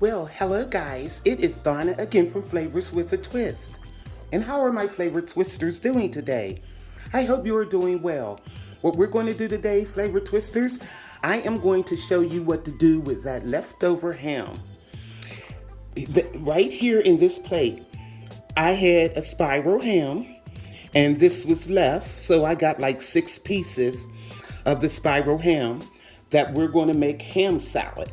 Well, hello guys, it is Donna again from Flavors with a Twist. And how are my flavor twisters doing today? I hope you are doing well. What we're going to do today, flavor twisters, I am going to show you what to do with that leftover ham. Right here in this plate, I had a spiral ham and this was left, so I got like 6 pieces of the spiral ham that we're going to make ham salad.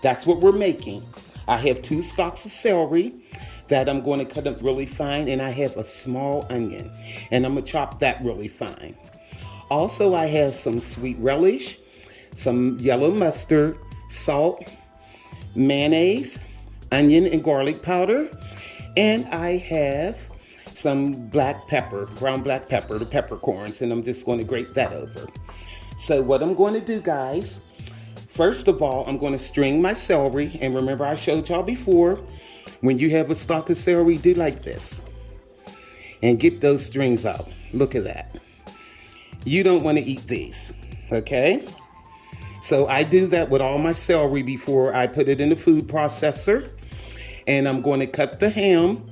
That's what we're making. I have 2 stalks of celery that I'm going to cut up really fine, and I have a small onion, and I'm going to chop that really fine. Also, I have some sweet relish, some yellow mustard, salt, mayonnaise, onion and garlic powder, and I have some black pepper, ground black pepper, the peppercorns, and I'm just going to grate that over. So what I'm going to do, guys, first of all, I'm going to string my celery, and remember I showed y'all before, when you have a stalk of celery, do like this, and get those strings out. Look at that. You don't want to eat these, okay? So I do that with all my celery before I put it in the food processor, and I'm going to cut the ham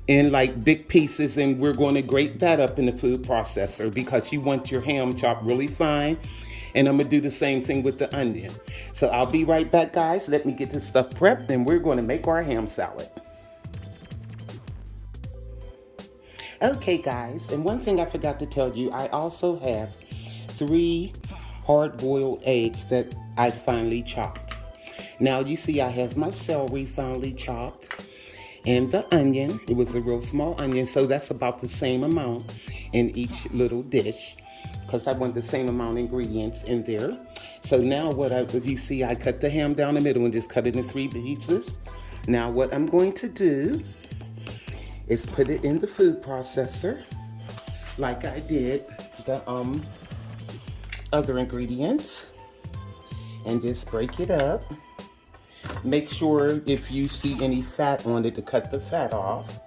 in like big pieces, and we're going to grate that up in the food processor because you want your ham chopped really fine. And I'm gonna do the same thing with the onion. So I'll be right back, guys. Let me get this stuff prepped and we're gonna make our ham salad. Okay, guys, and one thing I forgot to tell you, I also have 3 hard-boiled eggs that I finely chopped. Now you see I have my celery finely chopped and the onion. It was a real small onion, so that's about the same amount in each little dish, because I want the same amount of ingredients in there. So now you see I cut the ham down the middle and just cut it in 3 pieces. Now what I'm going to do is put it in the food processor like I did the other ingredients, and just break it up. Make sure if you see any fat on it to cut the fat off.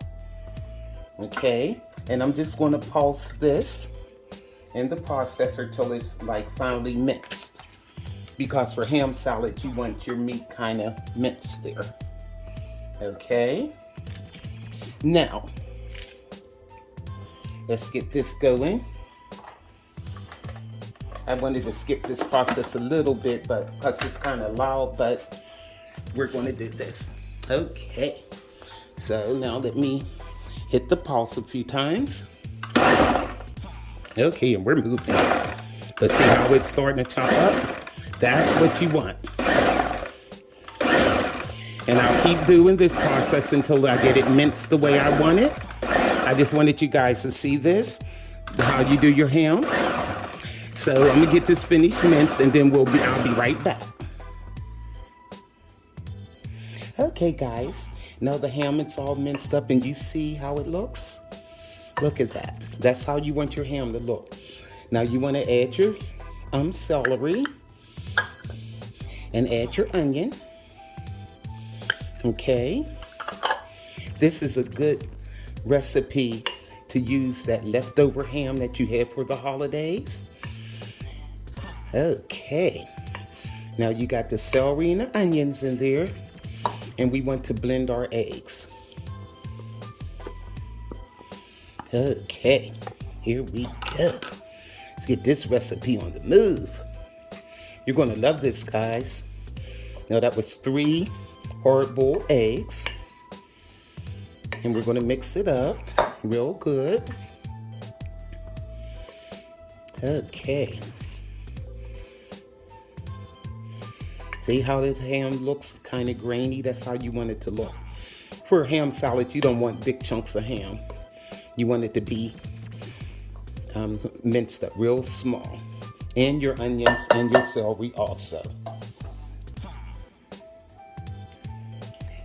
Okay, and I'm just going to pulse this in the processor till it's like finely minced, because for ham salad you want your meat kind of minced there. Okay, now let's get this going. I wanted to skip this process a little bit, but because it's kind of loud, but we're going to do this. Okay, so now let me hit the pulse a few times. Okay, and we're moving. But see how it's starting to chop up? That's what you want. And I'll keep doing this process until I get it minced the way I want it. I just wanted you guys to see this, how you do your ham. So I'm gonna get this finished minced, and then I'll be right back. Okay, guys, now the ham is all minced up, and you see how it looks? Look at that. That's how you want your ham to look. Now you want to add your celery and add your onion. Okay. This is a good recipe to use that leftover ham that you have for the holidays. Okay. Now you got the celery and the onions in there, and we want to blend our eggs. Okay, here we go. Let's get this recipe on the move. You're gonna love this, guys. Now that was 3 hard-boiled eggs, and we're gonna mix it up real good. Okay. See how this ham looks kind of grainy? That's how you want it to look. For a ham salad, you don't want big chunks of ham. You want it to be minced up real small. And your onions and your celery also.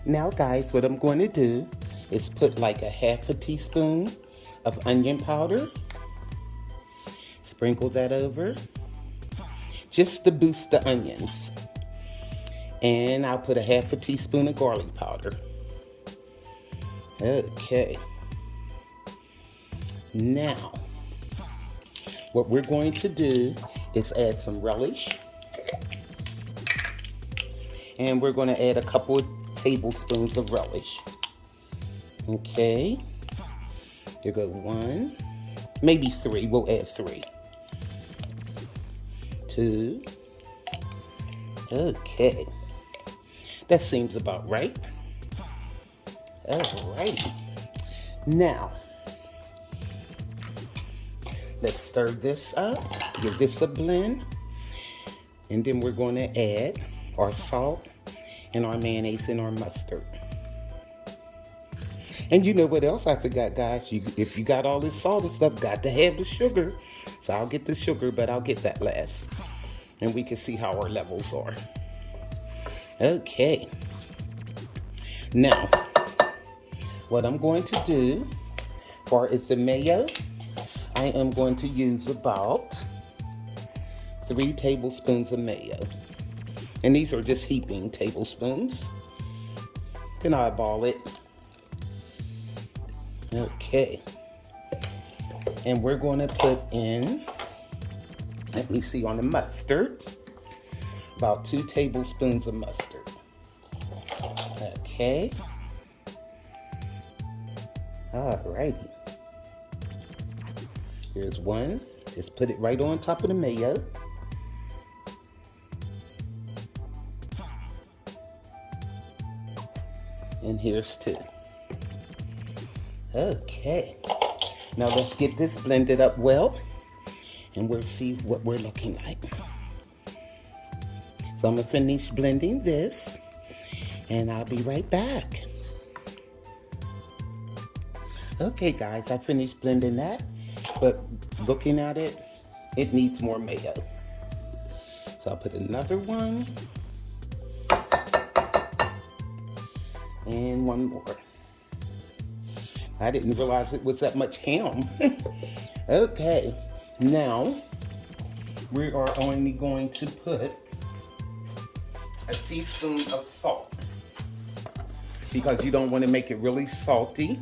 Now guys, what I'm going to do is put like a half a teaspoon of onion powder. Sprinkle that over, just to boost the onions. And I'll put a half a teaspoon of garlic powder. Okay. Now, what we're going to do is add some relish. And we're going to add a couple of tablespoons of relish. Okay. Here go 1, maybe 3. We'll add 3. 2. Okay. That seems about right. Alrighty. Now, let's stir this up. Give this a blend. And then we're going to add our salt and our mayonnaise and our mustard. And you know what else I forgot, guys? If you got all this salt and stuff, got to have the sugar. So I'll get the sugar, but I'll get that last. And we can see how our levels are. Okay. Now, what I'm going to do for is the mayo, I am going to use about 3 tablespoons of mayo. And these are just heaping tablespoons. Then eyeball it. Okay. And we're going to put in, let me see, on the mustard, about 2 tablespoons of mustard. Okay. Alrighty. Here's 1. Just put it right on top of the mayo. And here's 2. Okay. Now let's get this blended up well, and we'll see what we're looking like. So I'm gonna finish blending this, and I'll be right back. Okay guys, I finished blending that, but looking at it, it needs more mayo. So I'll put another one, and 1 more. I didn't realize it was that much ham. Okay, now we are only going to put a teaspoon of salt because you don't want to make it really salty.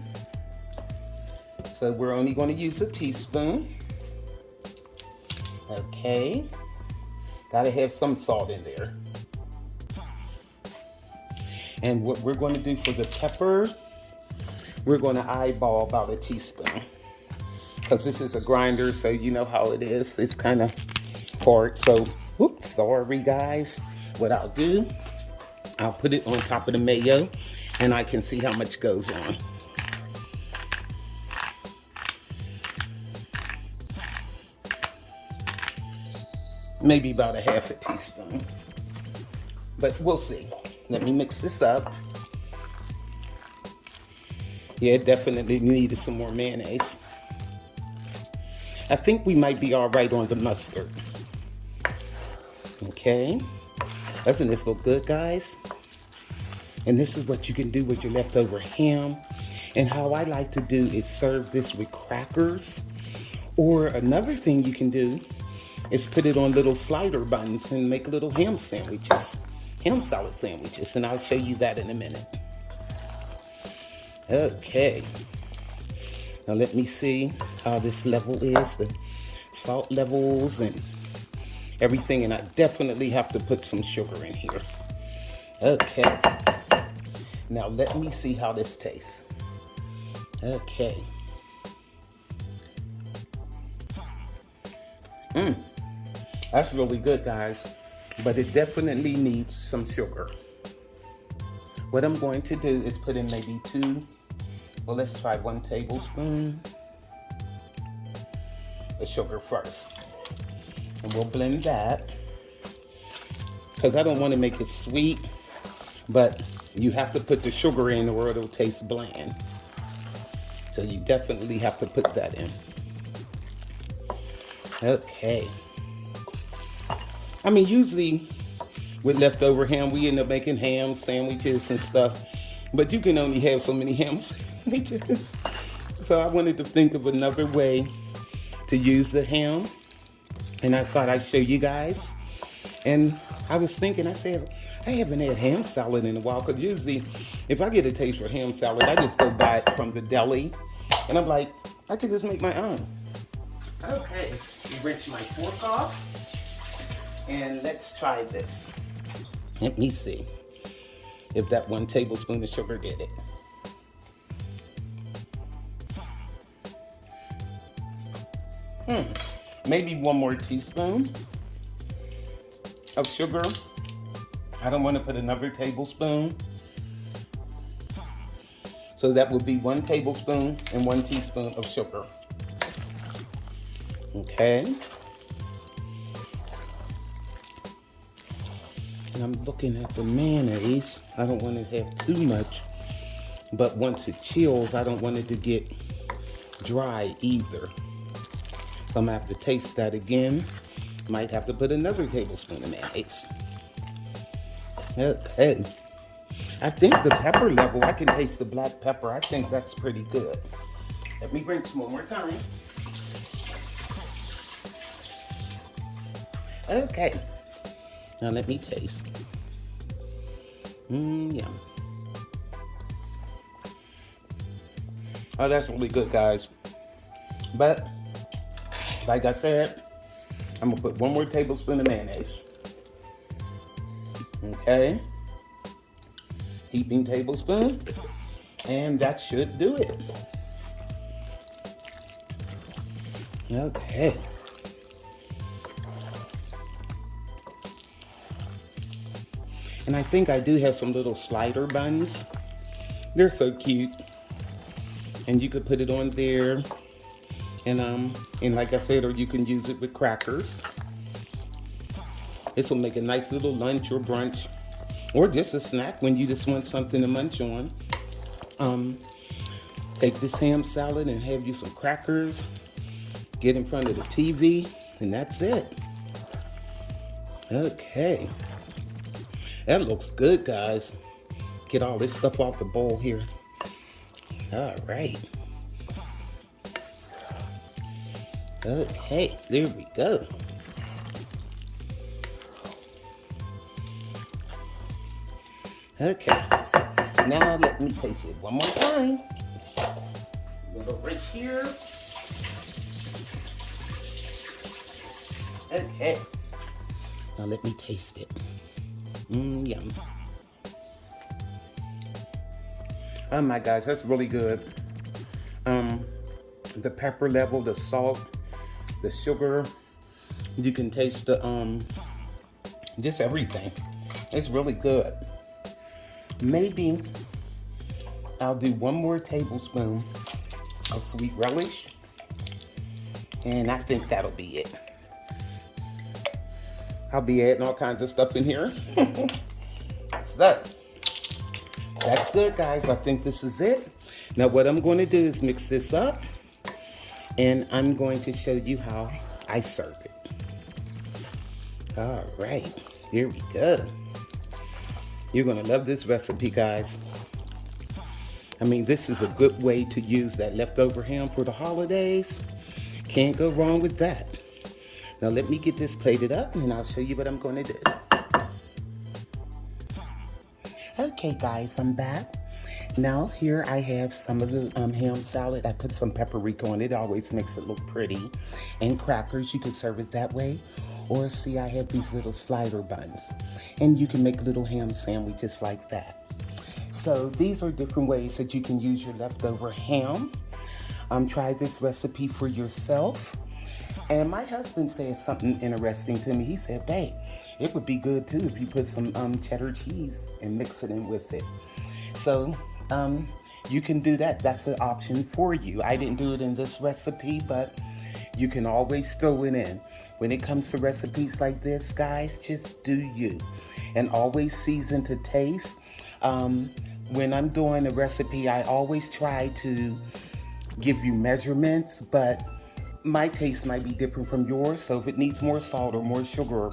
So we're only going to use a teaspoon. Okay, gotta have some salt in there. And what we're going to do for the pepper, we're going to eyeball about a teaspoon. Because this is a grinder, so you know how it is. It's kind of hard. So, oops, sorry guys. What I'll do, I'll put it on top of the mayo, and I can see how much goes on. Maybe about a half a teaspoon. But we'll see. Let me mix this up. Yeah, it definitely needed some more mayonnaise. I think we might be all right on the mustard. Okay. Doesn't this look good, guys? And this is what you can do with your leftover ham. And how I like to do is serve this with crackers. Or another thing you can do is put it on little slider buns and make little ham sandwiches. Ham salad sandwiches. And I'll show you that in a minute. Okay, now let me see how this level is, the salt levels and everything, and I definitely have to put some sugar in here. Okay, now let me see how this tastes. Okay. That's really good, guys, but it definitely needs some sugar. What I'm going to do is put in maybe 2, well, let's try 1 tablespoon of sugar first. And we'll blend that, because I don't want to make it sweet, but you have to put the sugar in or it'll taste bland. So you definitely have to put that in. Okay. I mean, usually with leftover ham, we end up making ham sandwiches and stuff, but you can only have so many ham sandwiches. So I wanted to think of another way to use the ham, and I thought I'd show you guys. And I was thinking, I said, I haven't had ham salad in a while, because usually if I get a taste for ham salad, I just go buy it from the deli, and I'm like, I could just make my own. Okay, rinse my fork off, and let's try this. Let me see. if that 1 tablespoon of sugar did it. Maybe 1 more teaspoon of sugar. I don't want to put another tablespoon. So that would be 1 tablespoon and 1 teaspoon of sugar. Okay. And I'm looking at the mayonnaise. I don't want to have too much, but once it chills, I don't want it to get dry either. So I'm gonna have to taste that again. Might have to put another tablespoon of mayonnaise. Okay. I think the pepper level, I can taste the black pepper. I think that's pretty good. Let me bring some one more time. Okay. Now let me taste. Yum. Oh, that's really good, guys. But like I said, I'm gonna put 1 more tablespoon of mayonnaise. Okay. Heaping tablespoon. And that should do it. Okay. And I think I do have some little slider buns. They're so cute. And you could put it on there. And like I said, or you can use it with crackers. This will make a nice little lunch or brunch, or just a snack when you just want something to munch on. Take this ham salad and have you some crackers. Get in front of the TV, and that's it. Okay. That looks good, guys. Get all this stuff off the bowl here. All right. Okay, there we go. Okay, now let me taste it one more time. A little right here. Okay, now let me taste it. Yum. Oh my gosh, that's really good. The pepper level, the salt, the sugar, you can taste the just everything. It's really good. Maybe I'll do 1 more tablespoon of sweet relish, and I think that'll be it. I'll be adding all kinds of stuff in here. So that's good, guys. I think this is it. Now what I'm going to do is mix this up, and I'm going to show you how I serve it. All right, here we go. You're gonna love this recipe, guys. I mean, this is a good way to use that leftover ham for the holidays. Can't go wrong with that. Now let me get this plated up and I'll show you what I'm gonna do. Okay, guys, I'm back. Now here I have some of the ham salad. I put some paprika on it. It always makes it look pretty. And crackers, you can serve it that way. Or see, I have these little slider buns. And you can make little ham sandwiches like that. So these are different ways that you can use your leftover ham. Try this recipe for yourself. And my husband said something interesting to me. He said, babe, it would be good too if you put some cheddar cheese and mix it in with it. So you can do that. That's an option for you. I didn't do it in this recipe, but you can always throw it in. When it comes to recipes like this, guys, just do you. And always season to taste. When I'm doing a recipe, I always try to give you measurements, but my taste might be different from yours. So if it needs more salt or more sugar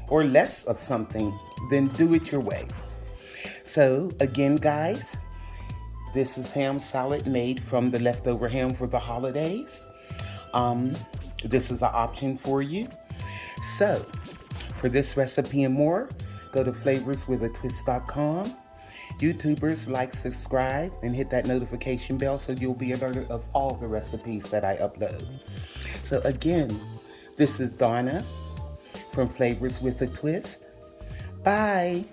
or less of something, then do it your way. So again, guys, this is ham salad made from the leftover ham for the holidays. This is an option for you. So for this recipe and more, go to flavorswithatwist.com. YouTubers, like, subscribe, and hit that notification bell so you'll be alerted of all the recipes that I upload. So again, this is Donna from Flavors with a Twist. Bye.